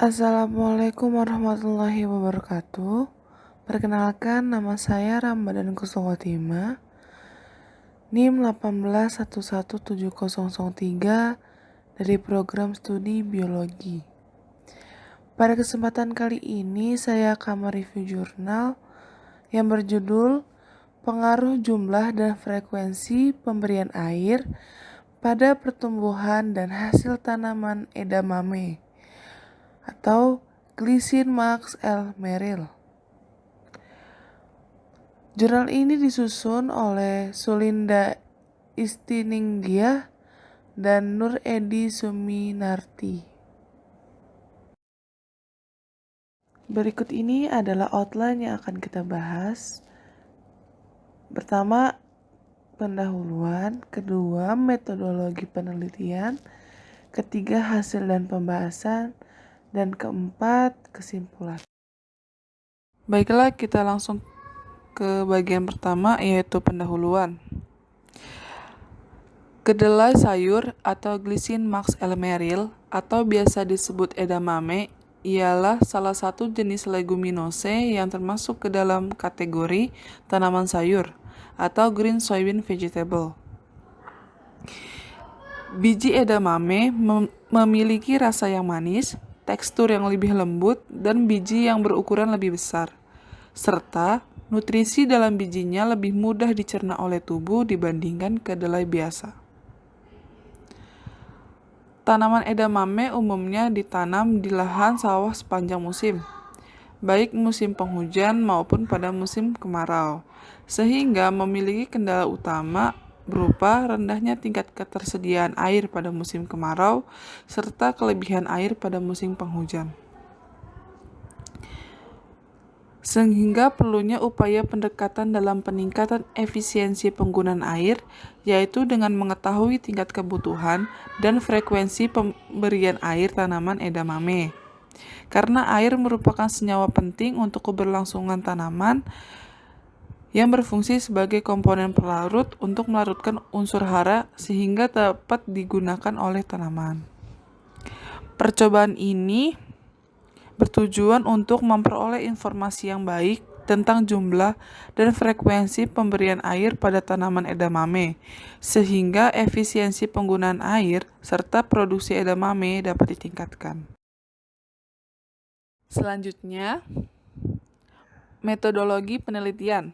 Assalamualaikum warahmatullahi wabarakatuh. Perkenalkan, nama saya Ramadan Kusuwatima, NIM 1811703 dari program studi biologi. Pada kesempatan kali ini saya akan mereview jurnal yang berjudul Pengaruh Jumlah dan Frekuensi Pemberian Air pada Pertumbuhan dan Hasil Tanaman Edamame atau Glycine Max L. Merrill. Jurnal ini disusun oleh Sulinda Istininggia dan Nur Edi Suminarti. Berikut ini adalah outline yang akan kita bahas. Pertama, pendahuluan. Kedua, metodologi penelitian. Ketiga, hasil dan pembahasan. Dan keempat, kesimpulan. Baiklah, kita langsung ke bagian pertama, yaitu pendahuluan. Kedelai sayur atau Glycine Max L. Merrill atau biasa disebut edamame ialah salah satu jenis leguminosae yang termasuk ke dalam kategori tanaman sayur atau green soybean vegetable. Biji edamame memiliki rasa yang manis, tekstur yang lebih lembut, dan biji yang berukuran lebih besar, serta nutrisi dalam bijinya lebih mudah dicerna oleh tubuh dibandingkan kedelai biasa. Tanaman edamame umumnya ditanam di lahan sawah sepanjang musim, baik musim penghujan maupun pada musim kemarau, sehingga memiliki kendala utama berupa rendahnya tingkat ketersediaan air pada musim kemarau serta kelebihan air pada musim penghujan. Sehingga perlunya upaya pendekatan dalam peningkatan efisiensi penggunaan air, yaitu dengan mengetahui tingkat kebutuhan dan frekuensi pemberian air tanaman edamame. Karena air merupakan senyawa penting untuk keberlangsungan tanaman yang berfungsi sebagai komponen pelarut untuk melarutkan unsur hara sehingga dapat digunakan oleh tanaman. Percobaan ini bertujuan untuk memperoleh informasi yang baik tentang jumlah dan frekuensi pemberian air pada tanaman edamame, sehingga efisiensi penggunaan air serta produksi edamame dapat ditingkatkan. Selanjutnya, metodologi penelitian.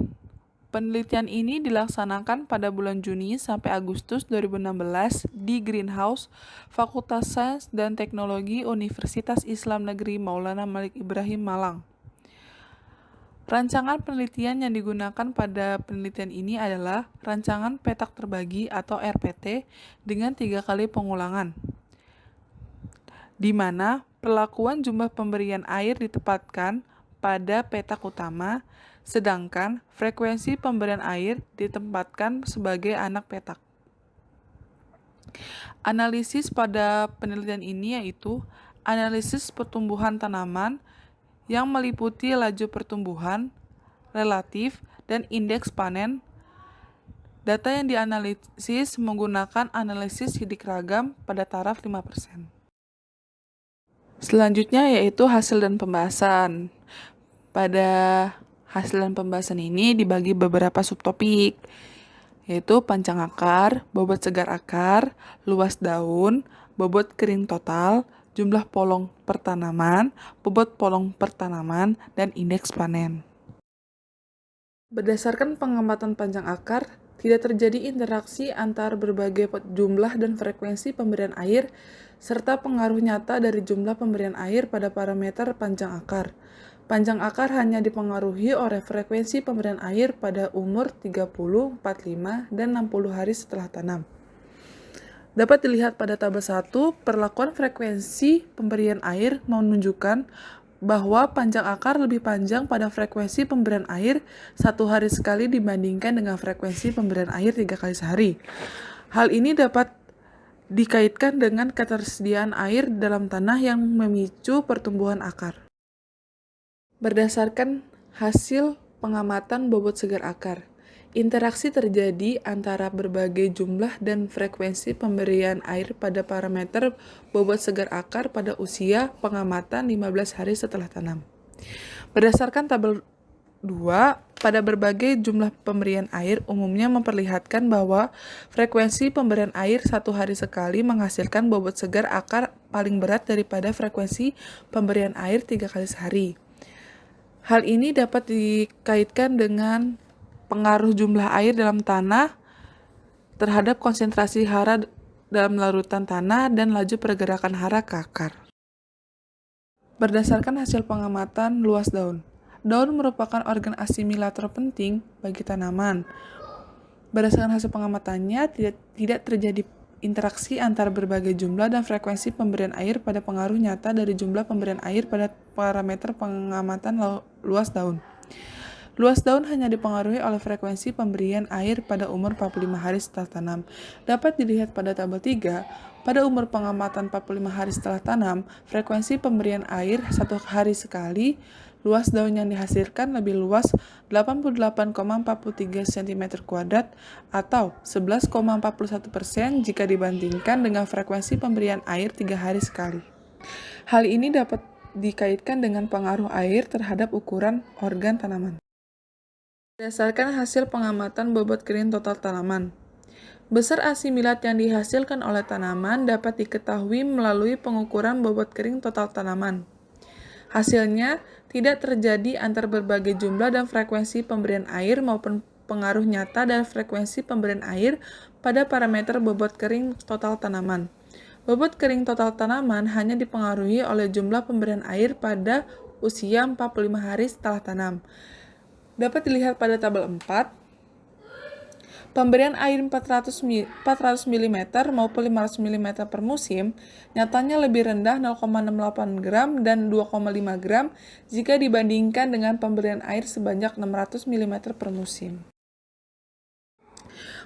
Penelitian ini dilaksanakan pada bulan Juni sampai Agustus 2016 di Greenhouse, Fakultas Sains dan Teknologi Universitas Islam Negeri Maulana Malik Ibrahim, Malang. Rancangan penelitian yang digunakan pada penelitian ini adalah rancangan petak terbagi atau RPT dengan 3 kali pengulangan, di mana perlakuan jumlah pemberian air ditempatkan pada petak utama, sedangkan frekuensi pemberian air ditempatkan sebagai anak petak. Analisis pada penelitian ini yaitu analisis pertumbuhan tanaman yang meliputi laju pertumbuhan, relatif, dan indeks panen. Data yang dianalisis menggunakan analisis sidik ragam pada taraf 5%. Selanjutnya yaitu hasil dan pembahasan. Pada hasil dan pembahasan ini dibagi beberapa subtopik, yaitu panjang akar, bobot segar akar, luas daun, bobot kering total, jumlah polong per tanaman, bobot polong per tanaman, dan indeks panen. Berdasarkan pengamatan panjang akar, tidak terjadi interaksi antar berbagai jumlah dan frekuensi pemberian air, serta pengaruh nyata dari jumlah pemberian air pada parameter panjang akar. Panjang akar hanya dipengaruhi oleh frekuensi pemberian air pada umur 30, 45, dan 60 hari setelah tanam. Dapat dilihat pada tabel 1, perlakuan frekuensi pemberian air menunjukkan bahwa panjang akar lebih panjang pada frekuensi pemberian air 1 hari sekali dibandingkan dengan frekuensi pemberian air 3 kali sehari. Hal ini dapat dikaitkan dengan ketersediaan air dalam tanah yang memicu pertumbuhan akar. Berdasarkan hasil pengamatan bobot segar akar, Interaksi terjadi antara berbagai jumlah dan frekuensi pemberian air pada parameter bobot segar akar pada usia pengamatan 15 hari setelah tanam. Berdasarkan tabel 2, pada berbagai jumlah pemberian air umumnya memperlihatkan bahwa frekuensi pemberian air 1 hari sekali menghasilkan bobot segar akar paling berat daripada frekuensi pemberian air 3 kali sehari. Hal ini dapat dikaitkan dengan pengaruh jumlah air dalam tanah terhadap konsentrasi hara dalam larutan tanah dan laju pergerakan hara ke akar. Berdasarkan hasil pengamatan luas daun, daun merupakan organ asimilator penting bagi tanaman. Berdasarkan hasil pengamatannya, tidak terjadi interaksi antar berbagai jumlah dan frekuensi pemberian air pada pengaruh nyata dari jumlah pemberian air pada parameter pengamatan luas daun. Luas daun hanya dipengaruhi oleh frekuensi pemberian air pada umur 45 hari setelah tanam. Dapat dilihat pada tabel 3, pada umur pengamatan 45 hari setelah tanam, frekuensi pemberian air 1 hari sekali, luas daun yang dihasilkan lebih luas 88,43 cm2 atau 11,41% jika dibandingkan dengan frekuensi pemberian air 3 hari sekali. Hal ini dapat dikaitkan dengan pengaruh air terhadap ukuran organ tanaman. Berdasarkan hasil pengamatan bobot kering total tanaman, besar asimilat yang dihasilkan oleh tanaman dapat diketahui melalui pengukuran bobot kering total tanaman. Hasilnya tidak terjadi antar berbagai jumlah dan frekuensi pemberian air maupun pengaruh nyata dan frekuensi pemberian air pada parameter bobot kering total tanaman. Bobot kering total tanaman hanya dipengaruhi oleh jumlah pemberian air pada usia 45 hari setelah tanam. Dapat dilihat pada tabel 4, pemberian air 400 mm maupun 500 mm per musim nyatanya lebih rendah 0,68 gram dan 2,5 gram jika dibandingkan dengan pemberian air sebanyak 600 mm per musim.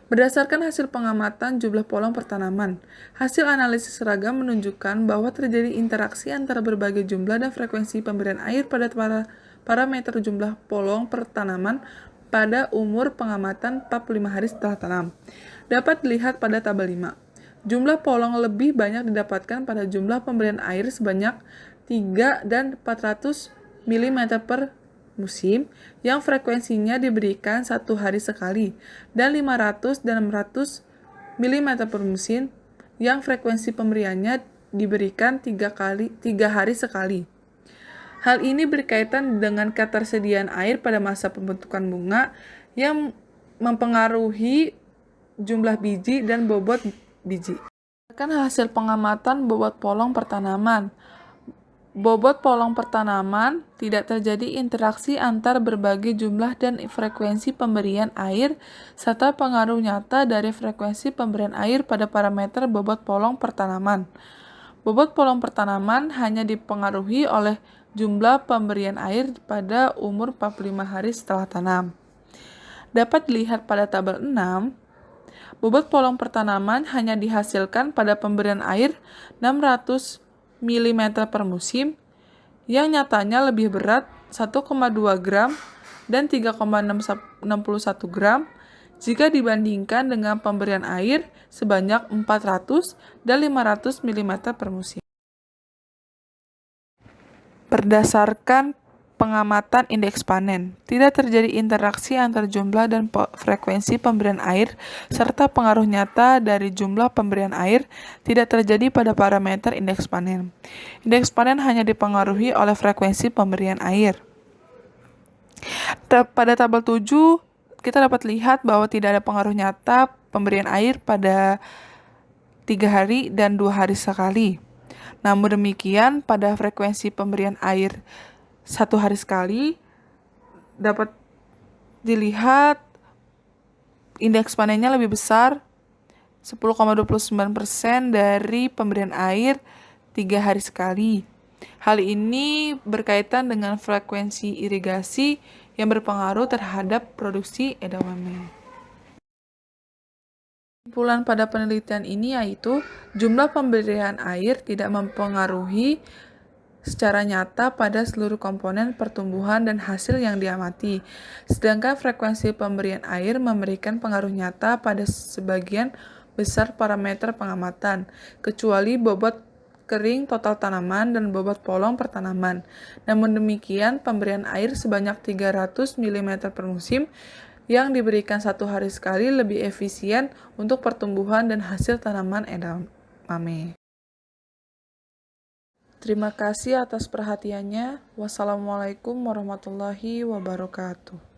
Berdasarkan hasil pengamatan jumlah polong per tanaman, hasil analisis seragam menunjukkan bahwa terjadi interaksi antara berbagai jumlah dan frekuensi pemberian air pada parameter jumlah polong per tanaman pada umur pengamatan 45 hari setelah tanam. Dapat dilihat pada tabel 5. Jumlah polong lebih banyak didapatkan pada jumlah pemberian air sebanyak 3 dan 400 mm per musim yang frekuensinya diberikan 1 hari sekali dan 500 dan 600 mm per musim yang frekuensi pemberiannya diberikan 3 hari sekali. Hal ini berkaitan dengan ketersediaan air pada masa pembentukan bunga yang mempengaruhi jumlah biji dan bobot biji. Berdasarkan hasil pengamatan bobot polong per tanaman, bobot polong per tanaman tidak terjadi interaksi antar berbagai jumlah dan frekuensi pemberian air serta pengaruh nyata dari frekuensi pemberian air pada parameter bobot polong per tanaman. Bobot polong per tanaman hanya dipengaruhi oleh jumlah pemberian air pada umur 45 hari setelah tanam. Dapat dilihat pada tabel 6, bobot polong per tanaman hanya dihasilkan pada pemberian air 600 mm per musim yang nyatanya lebih berat 1,2 gram dan 3,61 gram jika dibandingkan dengan pemberian air sebanyak 400 dan 500 mm per musim. Berdasarkan pengamatan indeks panen, tidak terjadi interaksi antar jumlah dan frekuensi pemberian air serta pengaruh nyata dari jumlah pemberian air tidak terjadi pada parameter indeks panen. Indeks panen hanya dipengaruhi oleh frekuensi pemberian air. Pada tabel 7, kita dapat lihat bahwa tidak ada pengaruh nyata pemberian air pada 3 hari dan 2 hari sekali. Namun demikian, pada frekuensi pemberian air 1 hari sekali, dapat dilihat indeks panennya lebih besar 10,29% dari pemberian air 3 hari sekali. Hal ini berkaitan dengan frekuensi irigasi yang berpengaruh terhadap produksi edamame. Kesimpulan pada penelitian ini yaitu jumlah pemberian air tidak mempengaruhi secara nyata pada seluruh komponen pertumbuhan dan hasil yang diamati. Sedangkan frekuensi pemberian air memberikan pengaruh nyata pada sebagian besar parameter pengamatan, kecuali bobot kering total tanaman dan bobot polong per tanaman. Namun demikian, pemberian air sebanyak 300 mm per musim yang diberikan 1 hari sekali lebih efisien untuk pertumbuhan dan hasil tanaman edamame. Terima kasih atas perhatiannya. Wassalamualaikum warahmatullahi wabarakatuh.